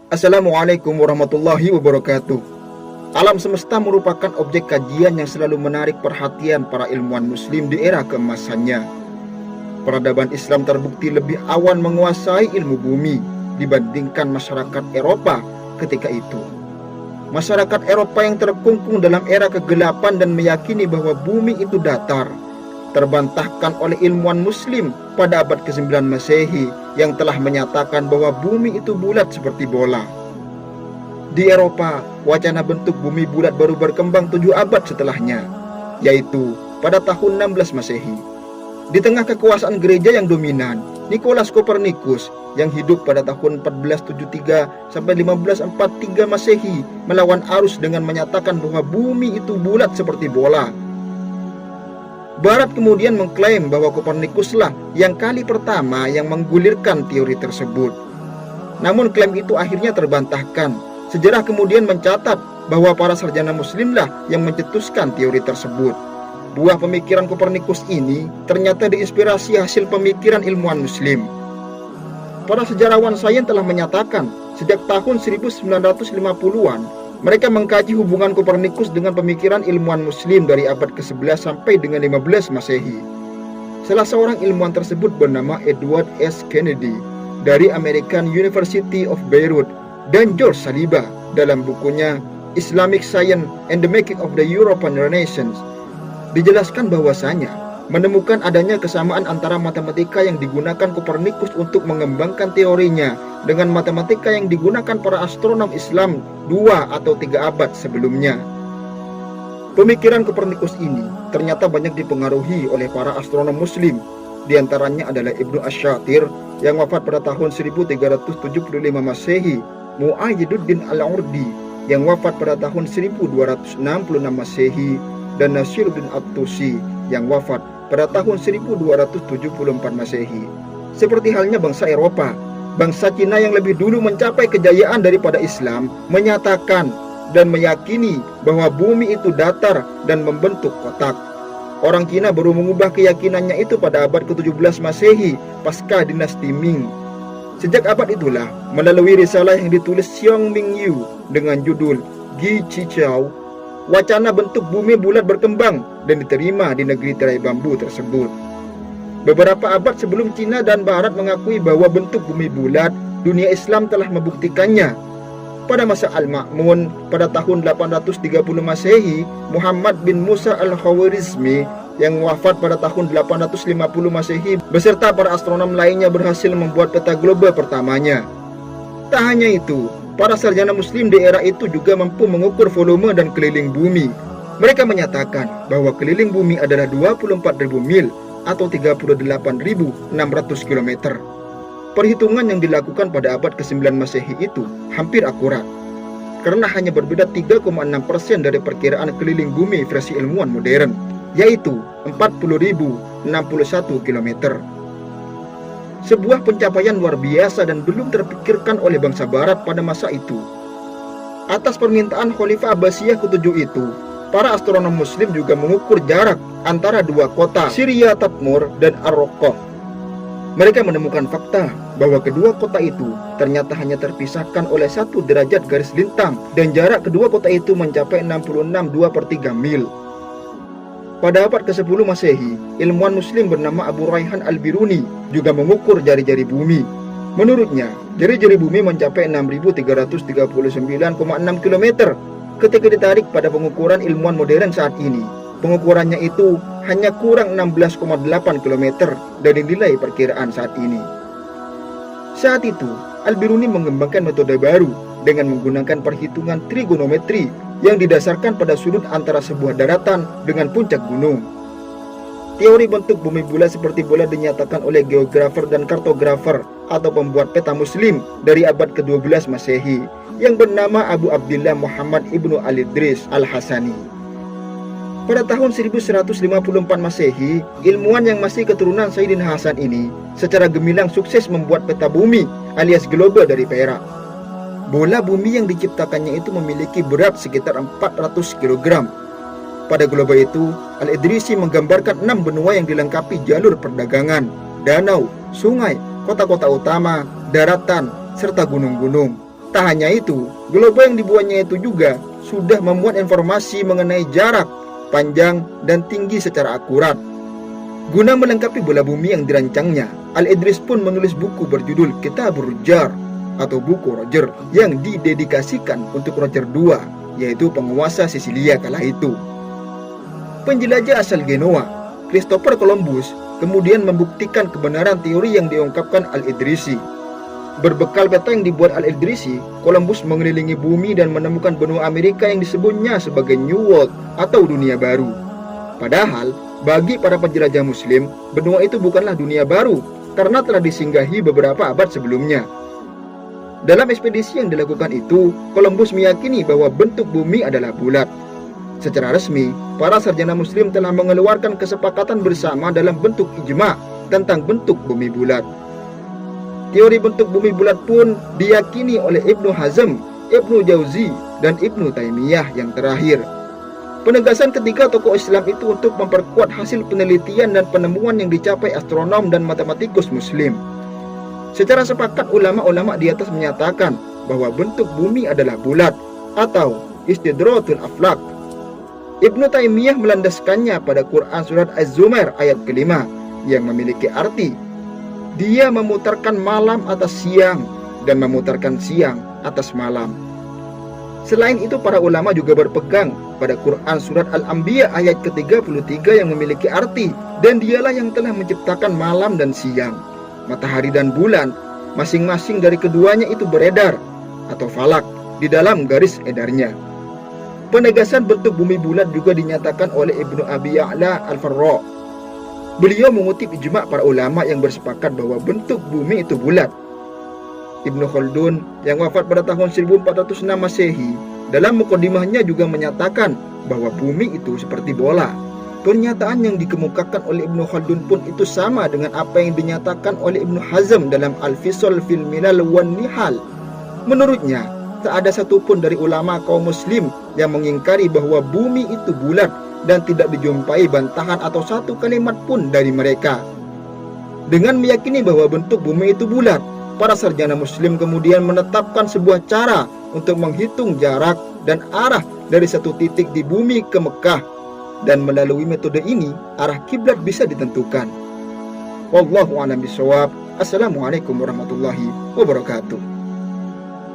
Assalamualaikum warahmatullahi wabarakatuh. Alam semesta merupakan objek kajian yang selalu menarik perhatian para ilmuwan muslim di era keemasannya. Peradaban Islam terbukti lebih awal menguasai ilmu bumi dibandingkan masyarakat Eropa ketika itu. Masyarakat Eropa yang terkungkung dalam era kegelapan dan meyakini bahwa bumi itu datar terbantahkan oleh ilmuwan muslim pada abad ke-9 Masehi yang telah menyatakan bahwa bumi itu bulat seperti bola. Di Eropa, wacana bentuk bumi bulat baru berkembang 7 abad setelahnya, yaitu pada tahun 16 Masehi. Di tengah kekuasaan gereja yang dominan, Nikolaus Kopernikus yang hidup pada tahun 1473 sampai 1543 Masehi melawan arus dengan menyatakan bahwa bumi itu bulat seperti bola. Barat kemudian mengklaim bahwa Kopernikuslah yang kali pertama yang menggulirkan teori tersebut. Namun klaim itu akhirnya terbantahkan. Sejarah kemudian mencatat bahwa para sarjana muslimlah yang mencetuskan teori tersebut. Buah pemikiran Kopernikus ini ternyata diinspirasi hasil pemikiran ilmuwan muslim. Para sejarawan sains telah menyatakan sejak tahun 1950-an mereka mengkaji hubungan Kopernikus dengan pemikiran ilmuwan muslim dari abad ke-11 sampai dengan 15 Masehi. Salah seorang ilmuwan tersebut bernama Edward S. Kennedy dari American University of Beirut dan George Saliba dalam bukunya Islamic Science and the Making of the European Renaissance dijelaskan bahwasanya menemukan adanya kesamaan antara matematika yang digunakan Kopernikus untuk mengembangkan teorinya dengan matematika yang digunakan para astronom Islam 2 atau 3 abad sebelumnya. Pemikiran Kopernikus ini ternyata banyak dipengaruhi oleh para astronom muslim. Di antaranya adalah Ibnu Asyatir yang wafat pada tahun 1375 Masehi, Mu'ayyiduddin Al-Urdi yang wafat pada tahun 1266 Masehi, dan Nasiruddin At-Tusi yang wafat pada tahun 1274 Masehi. Seperti halnya bangsa Eropa, bangsa Cina yang lebih dulu mencapai kejayaan daripada Islam menyatakan dan meyakini bahwa bumi itu datar dan membentuk kotak. Orang Cina baru mengubah keyakinannya itu pada abad ke-17 Masehi pasca dinasti Ming. Sejak abad itulah, melalui risalah yang ditulis Xiong Mingyu dengan judul Gi Chichao, wacana bentuk bumi bulat berkembang dan diterima di negeri tirai bambu tersebut. Beberapa abad sebelum Cina dan Barat mengakui bahwa bentuk bumi bulat, dunia Islam telah membuktikannya. Pada masa Al-Ma'mun, pada tahun 830 Masehi, Muhammad bin Musa Al-Khawarizmi yang wafat pada tahun 850 Masehi beserta para astronom lainnya berhasil membuat peta global pertamanya. Tak hanya itu, para sarjana muslim di era itu juga mampu mengukur volume dan keliling bumi. Mereka menyatakan bahwa keliling bumi adalah 24.000 mil atau 38.600 km. Perhitungan yang dilakukan pada abad ke-9 Masehi itu hampir akurat, karena hanya berbeda 3,6% dari perkiraan keliling bumi versi ilmuwan modern, yaitu 40.061 km. Sebuah pencapaian luar biasa dan belum terpikirkan oleh bangsa Barat pada masa itu. Atas permintaan Khalifah Abbasiyah ke-7 itu, para astronom muslim juga mengukur jarak antara dua kota, Syria Tatmur dan Ar-Raqqah. Mereka menemukan fakta bahwa kedua kota itu ternyata hanya terpisahkan oleh 1 derajat garis lintang dan jarak kedua kota itu mencapai 66,2/3 mil. Pada abad ke-10 Masehi, ilmuwan muslim bernama Abu Raihan Al-Biruni juga mengukur jari-jari bumi. Menurutnya, jari-jari bumi mencapai 6.339,6 km ketika ditarik pada pengukuran ilmuwan modern saat ini. Pengukurannya itu hanya kurang 16,8 km dari nilai perkiraan saat ini. Saat itu, Al-Biruni mengembangkan metode baru dengan menggunakan perhitungan trigonometri yang didasarkan pada sudut antara sebuah daratan dengan puncak gunung. Teori bentuk bumi bulat seperti bola dinyatakan oleh geografer dan kartografer atau pembuat peta muslim dari abad ke-12 Masehi yang bernama Abu Abdillah Muhammad ibnu Al-Idris Al-Hasani. Pada tahun 1154 Masehi, ilmuwan yang masih keturunan Sayyidina Hasan ini secara gemilang sukses membuat peta bumi alias globe dari perak. Bola bumi yang diciptakannya itu memiliki berat sekitar 400 kg. Pada globe itu, Al-Idrisi menggambarkan 6 benua yang dilengkapi jalur perdagangan, danau, sungai, kota-kota utama, daratan, serta gunung-gunung. Tak hanya itu, globe yang dibuatnya itu juga sudah memuat informasi mengenai jarak, panjang, dan tinggi secara akurat. Guna melengkapi bola bumi yang dirancangnya, Al-Idris pun menulis buku berjudul Kitabur Jar atau buku Roger yang didedikasikan untuk Roger II, yaitu penguasa Sisilia kala itu. Penjelajah asal Genoa, Christopher Columbus, kemudian membuktikan kebenaran teori yang diungkapkan Al-Idrisi. Berbekal peta yang dibuat Al-Idrisi, Columbus mengelilingi bumi dan menemukan benua Amerika yang disebutnya sebagai New World atau dunia baru. Padahal, bagi para penjelajah muslim, benua itu bukanlah dunia baru karena telah disinggahi beberapa abad sebelumnya. Dalam ekspedisi yang dilakukan itu, Columbus meyakini bahwa bentuk bumi adalah bulat. Secara resmi, para sarjana muslim telah mengeluarkan kesepakatan bersama dalam bentuk ijma tentang bentuk bumi bulat. Teori bentuk bumi bulat pun diyakini oleh Ibnu Hazm, Ibnu Jauzi, dan Ibnu Taimiyah yang terakhir. Penegasan ketiga tokoh Islam itu untuk memperkuat hasil penelitian dan penemuan yang dicapai astronom dan matematikus muslim. Secara sepakat ulama-ulama di atas menyatakan bahwa bentuk bumi adalah bulat atau istidratul aflak. Ibnu Taimiyah melandaskannya pada Quran surat Az-Zumar ayat ke-5 yang memiliki arti dia memutarkan malam atas siang dan memutarkan siang atas malam. Selain itu, para ulama juga berpegang pada Quran surat Al-Anbiya ayat ke-33 yang memiliki arti dan dialah yang telah menciptakan malam dan siang, matahari dan bulan, masing-masing dari keduanya itu beredar atau falak di dalam garis edarnya. Penegasan bentuk bumi bulat juga dinyatakan oleh Ibnu Abi Ya'la Al-Farra. Beliau mengutip ijma' para ulama yang bersepakat bahwa bentuk bumi itu bulat. Ibnu Khaldun yang wafat pada tahun 1406 Masehi dalam mukadimahnya juga menyatakan bahwa bumi itu seperti bola. Pernyataan yang dikemukakan oleh Ibnu Khaldun pun itu sama dengan apa yang dinyatakan oleh Ibnu Hazm dalam Al-Fisal fil Milal wan Nihal. Menurutnya, tak ada satupun dari ulama kaum muslim yang mengingkari bahwa bumi itu bulat dan tidak dijumpai bantahan atau satu kalimat pun dari mereka. Dengan meyakini bahwa bentuk bumi itu bulat, para sarjana muslim kemudian menetapkan sebuah cara untuk menghitung jarak dan arah dari satu titik di bumi ke Mekah, dan melalui metode ini arah kiblat bisa ditentukan. Wallahu a'lam bishawab. Assalamualaikum warahmatullahi wabarakatuh.